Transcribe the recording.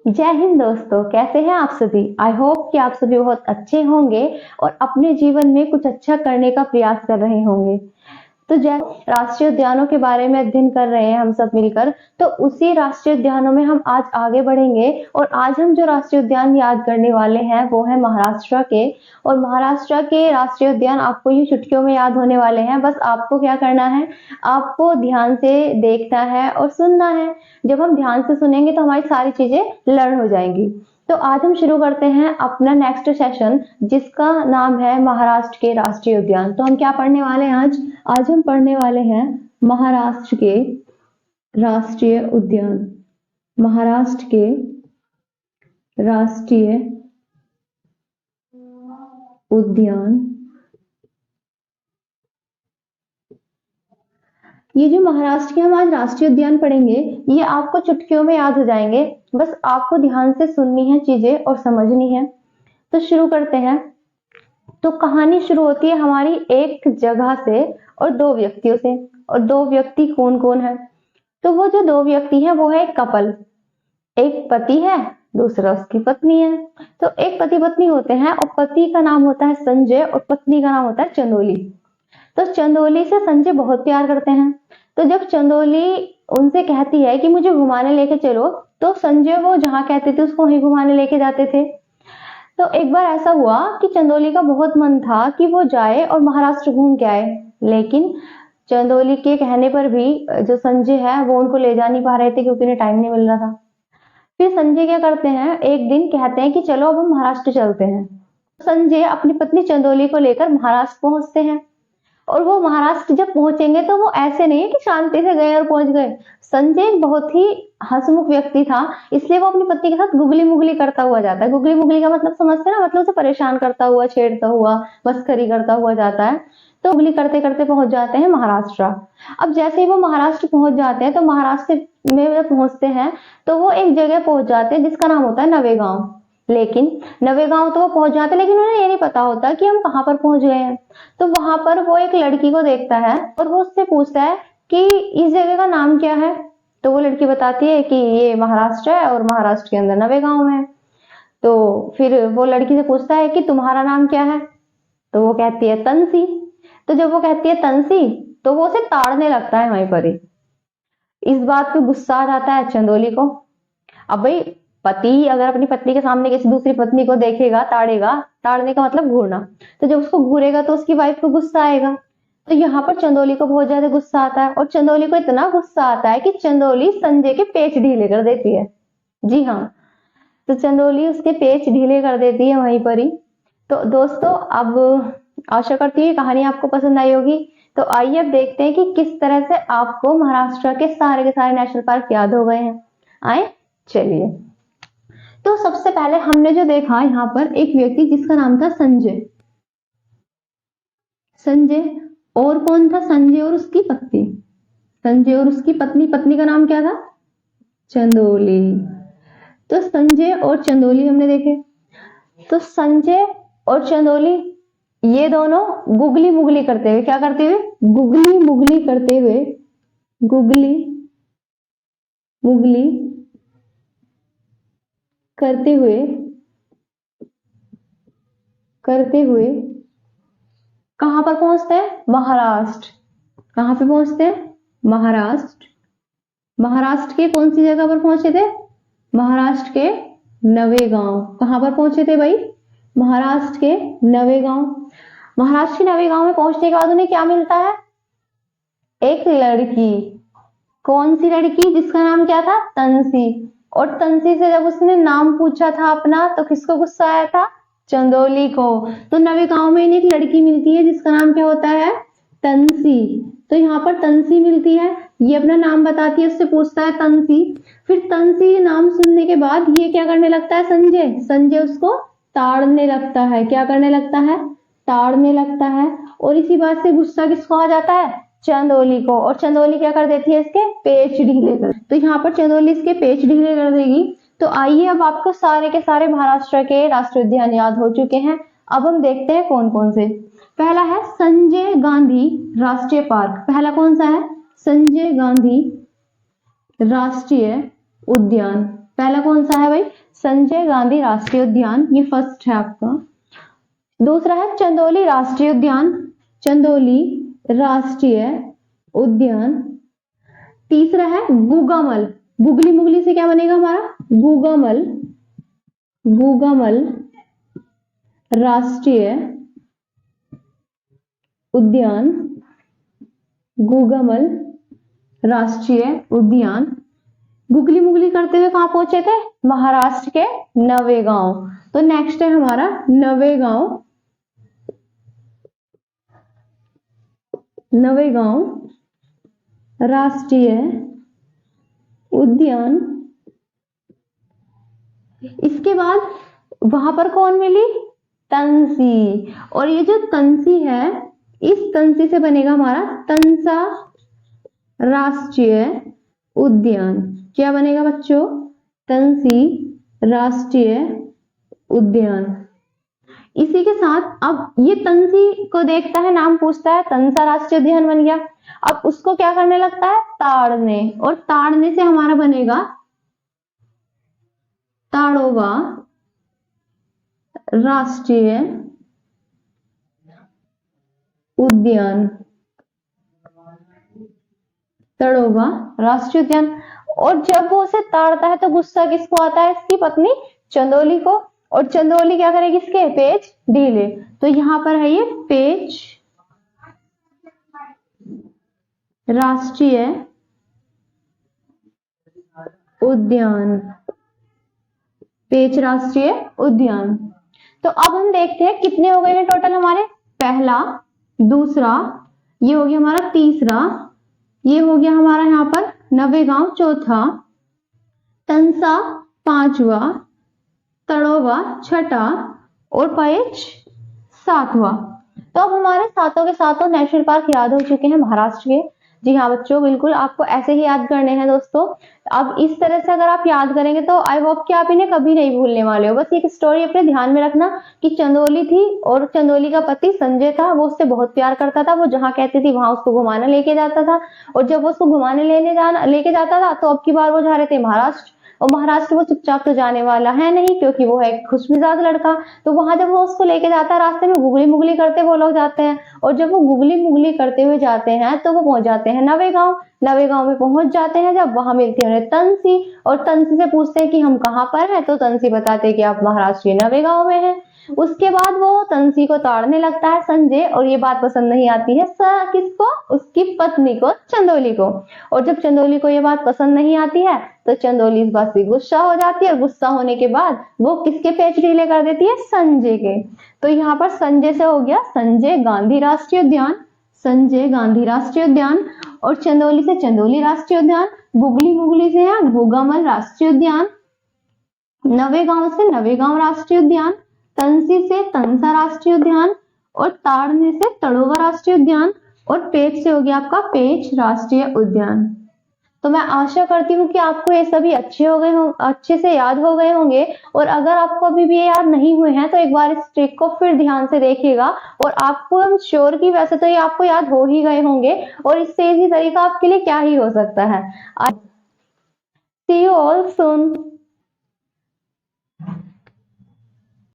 जय हिंद दोस्तों, कैसे हैं आप सभी। आई होप कि आप सभी बहुत अच्छे होंगे और अपने जीवन में कुछ अच्छा करने का प्रयास कर रहे होंगे। तो जैसे राष्ट्रीय उद्यानों के बारे में अध्ययन कर रहे हैं हम सब मिलकर, तो उसी राष्ट्रीय उद्यानों में हम आज आगे बढ़ेंगे। और आज हम जो राष्ट्रीय उद्यान याद करने वाले हैं वो है महाराष्ट्र के। और महाराष्ट्र के राष्ट्रीय उद्यान आपको ये चुटकियों में याद होने वाले हैं। बस आपको क्या करना है, आपको ध्यान से देखना है और सुनना है। जब हम ध्यान से सुनेंगे तो हमारी सारी चीजें लर्न हो जाएंगी। तो आज हम शुरू करते हैं अपना नेक्स्ट सेशन, जिसका नाम है महाराष्ट्र के राष्ट्रीय उद्यान। तो हम क्या पढ़ने वाले हैं आज हम पढ़ने वाले हैं महाराष्ट्र के राष्ट्रीय उद्यान। महाराष्ट्र के राष्ट्रीय उद्यान। ये जो महाराष्ट्र के हम आज राष्ट्रीय उद्यान पढ़ेंगे, ये आपको चुटकियों में याद हो जाएंगे। बस आपको ध्यान से सुननी है चीजें और समझनी है। तो शुरू करते हैं। तो कहानी शुरू होती है हमारी एक जगह से और दो व्यक्तियों से। और दो व्यक्ति कौन कौन है? तो वो जो दो व्यक्ति हैं वो है एक कपल। एक पति है, दूसरा उसकी पत्नी है। तो एक पति पत्नी होते हैं और पति का नाम होता है संजय और पत्नी का नाम होता है चंदोली। तो चंदोली से संजय बहुत प्यार करते हैं। तो जब चंदोली उनसे कहती है कि मुझे घुमाने लेके चलो, तो संजय वो जहां कहते थे उसको वहीं घुमाने लेके जाते थे। तो एक बार ऐसा हुआ कि चंदोली का बहुत मन था कि वो जाए और महाराष्ट्र घूम के आए, लेकिन चंदोली के कहने पर भी जो संजय है वो उनको ले जा नहीं पा रहे थे क्योंकि उन्हें टाइम नहीं मिल रहा था। फिर संजय क्या करते हैं, एक दिन कहते हैं कि चलो अब हम महाराष्ट्र चलते हैं। संजय अपनी पत्नी चंदोली को लेकर महाराष्ट्र पहुंचते हैं। और वो महाराष्ट्र जब पहुंचेंगे तो वो ऐसे नहीं है कि शांति से गए और पहुंच गए। संजय एक बहुत ही हंसमुख व्यक्ति था, इसलिए वो अपनी पत्नी के साथ गुगली मुगली करता हुआ जाता है। गुगली मुगली का मतलब समझते हैं ना, मतलब उसे परेशान करता हुआ, छेड़ता हुआ, मस्करी करता हुआ जाता है। तो गुगली करते करते पहुंच जाते हैं महाराष्ट्र। अब जैसे ही वो महाराष्ट्र पहुंच जाते हैं, तो महाराष्ट्र में जब पहुंचते हैं तो वो एक जगह पहुंच जाते हैं जिसका नाम होता है नवेगांव। लेकिन नवेगांव तो वो पहुंच जाते हैं, लेकिन उन्हें ये नहीं पता होता कि हम कहाँ पर पहुंच गए हैं। तो वहां पर वो एक लड़की को देखता है और वो उससे पूछता है कि इस जगह का नाम क्या है। तो वो लड़की बताती है कि ये महाराष्ट्र है और महाराष्ट्र के अंदर नवेगांव है। तो फिर वो लड़की से पूछता है कि तुम्हारा नाम क्या है। तो वो कहती है तंसी। तो जब वो कहती है तंसी, तो वो उसे ताड़ने लगता है वहीं पर ही। इस बात पे गुस्सा आ जाता है चंदोली को। अब भाई, पति अगर अपनी पत्नी के सामने किसी दूसरी पत्नी को देखेगा, ताड़ेगा, ताड़ने का मतलब घूरना, तो जब उसको घूरेगा तो उसकी वाइफ को गुस्सा आएगा। तो यहाँ पर चंदोली को बहुत ज्यादा गुस्सा आता है और चंदोली को इतना गुस्सा आता है कि चंदोली संजय के पेच ढीले कर देती है। जी हाँ, तो चंदोली उसके पेच ढीले कर देती है वहीं पर ही। तो दोस्तों, अब आशा करती हूँ कहानी आपको पसंद आई होगी। तो आइए अब देखते हैं कि किस तरह से आपको महाराष्ट्र के सारे नेशनल पार्क याद हो गए हैं। आए चलिए। तो सबसे पहले हमने जो देखा यहाँ पर एक व्यक्ति जिसका नाम था संजय। संजय और कौन था? संजय और उसकी पत्नी। संजय और उसकी पत्नी, पत्नी का नाम क्या था? चंदोली। तो संजय और चंदोली हमने देखे। तो संजय और चंदोली ये दोनों गुगली मुगली करते हुए, क्या करते हुए? गुगली मुगली करते हुए, गुगली मुगली करते हुए कहां पर पहुंचते हैं? महाराष्ट्र। कहां पे पहुंचते हैं? महाराष्ट्र। महाराष्ट्र के कौन सी जगह पर पहुंचे थे? महाराष्ट्र के नवेगांव। कहां पर पहुंचे थे भाई? महाराष्ट्र के नवेगांव। महाराष्ट्र के नवेगांव में पहुंचने के बाद उन्हें क्या मिलता है? एक लड़की। कौन सी लड़की? जिसका नाम क्या था? तंसी। और तंसी से जब उसने नाम पूछा था अपना, तो किसको गुस्सा आया था? चंदोली को। तो नवेगांव में इन्हें एक लड़की मिलती है जिसका नाम क्या होता है? तंसी। तो यहाँ पर तंसी मिलती है, ये अपना नाम बताती है, उससे पूछता है तंसी। फिर तंसी नाम सुनने के बाद ये क्या करने लगता है? संजय उसको ताड़ने लगता है। क्या करने लगता है? ताड़ने लगता है। और इसी बात से गुस्सा किसको आ जाता है? चंदोली को। और चंदोली क्या कर देती है? इसके पेच ढीले कर। तो यहाँ पर चंदोली इसके पेच ढीले कर देगी। तो आइए, अब आपको सारे के सारे महाराष्ट्र के राष्ट्रीय उद्यान याद हो चुके हैं। अब हम देखते हैं कौन कौन से। पहला है संजय गांधी राष्ट्रीय पार्क। पहला कौन सा है? संजय गांधी राष्ट्रीय उद्यान। पहला कौन सा है भाई? संजय गांधी राष्ट्रीय उद्यान, ये फर्स्ट है आपका। दूसरा है चंदौली राष्ट्रीय उद्यान, चंदौली राष्ट्रीय उद्यान। तीसरा है गुगामल, गुगली मुगली से क्या बनेगा हमारा? गुगामल, गुगामल राष्ट्रीय उद्यान, गुगामल राष्ट्रीय उद्यान। गुगली मुगली करते हुए कहां पहुंचे थे? महाराष्ट्र के नवेगांव। तो नेक्स्ट है हमारा नवेगांव, नवेगांव राष्ट्रीय उद्यान। इसके बाद वहां पर कौन मिली? तंसी। और ये जो तंसी है, इस तंसी से बनेगा हमारा तंसा राष्ट्रीय उद्यान। क्या बनेगा बच्चों? तंसी राष्ट्रीय उद्यान। इसी के साथ अब ये तंसी को देखता है, नाम पूछता है, तंसा राष्ट्रीय उद्यान बन गया। अब उसको क्या करने लगता है? ताड़ने, और ताड़ने से हमारा बनेगा ताड़ोबा राष्ट्रीय उद्यान, ताड़ोबा राष्ट्रीय उद्यान। और जब वो उसे ताड़ता है तो गुस्सा किसको आता है? इसकी पत्नी चंदोली को। और चंदोली क्या करेगी? इसके पेच ढीले। तो यहां पर है ये पेच राष्ट्रीय उद्यान, पेच राष्ट्रीय उद्यान। तो अब हम देखते हैं कितने हो गए हैं टोटल हमारे। पहला, दूसरा, ये हो गया हमारा तीसरा, ये हो गया हमारा यहाँ पर नवेगांव चौथा, तंसा पांचवा, तड़ोवा छठा और पेच सातवां। तो अब हमारे सातों के सातों नेशनल पार्क याद हो चुके हैं महाराष्ट्र के। जी हाँ बच्चों, बिल्कुल आपको ऐसे ही याद करने हैं दोस्तों। अब इस तरह से अगर आप याद करेंगे तो आई होप कि आप इन्हें कभी नहीं भूलने वाले हो। बस एक स्टोरी अपने ध्यान में रखना कि चंदौली थी और चंदौली का पति संजय था, वो उससे बहुत प्यार करता था। वो जहाँ कहती थी वहां उसको घुमाने लेके जाता था, और जब वो उसको घुमाने लेके जाता था तो अब की बार वो जा रहे थे महाराष्ट्र। और महाराष्ट्र वो चुपचाप तो जाने वाला है नहीं, क्योंकि वो है एक खुशमिजाज लड़का। तो वहां जब वो उसको लेके जाता है, रास्ते में गुगली मुगली करते वो लोग जाते हैं। और जब वो गुगली मुगली करते हुए जाते हैं तो वो पहुंच जाते हैं नवेगांव। नवेगांव में पहुंच जाते हैं जब, वहां मिलती है उन्हें तंसी। और तंसी से पूछते हैं कि हम कहाँ पर हैं, तो तंसी बताते हैं कि आप महाराष्ट्र के नवेगांव में हैं। उसके बाद वो तंसी को ताड़ने लगता है संजय, और ये बात पसंद नहीं आती है किसको? उसकी पत्नी को, चंदौली को। और जब चंदौली को ये बात पसंद नहीं आती है तो चंदौली इस बात से गुस्सा हो जाती है, और गुस्सा होने के बाद वो किसके पेच ढीले कर देती है? संजय के। तो यहाँ पर संजय से हो गया संजय गांधी राष्ट्रीय उद्यान, संजय गांधी राष्ट्रीय उद्यान। और चंदौली से चंदौली राष्ट्रीय उद्यान, गुगली मुगली से है गुगामल राष्ट्रीय उद्यान, नवेगांव से नवेगांव राष्ट्रीय उद्यान, तंसी से तंसा राष्ट्रीय उद्यान, और ताड़ने से तड़ोवा राष्ट्रीय उद्यान, और पेच से हो गया आपका पेच राष्ट्रीय उद्यान। तो मैं आशा करती हूँ कि आपको ये सभी अच्छे से याद हो गए होंगे। और अगर आपको अभी भी ये याद नहीं हुए हैं तो एक बार इस ट्रिक को फिर ध्यान से देखिएगा, और आपको हम श्योर कि वैसे तो ये आपको याद हो ही गए होंगे, और इससे इजी तरीका आपके लिए क्या ही हो सकता है। सी यू ऑल सून।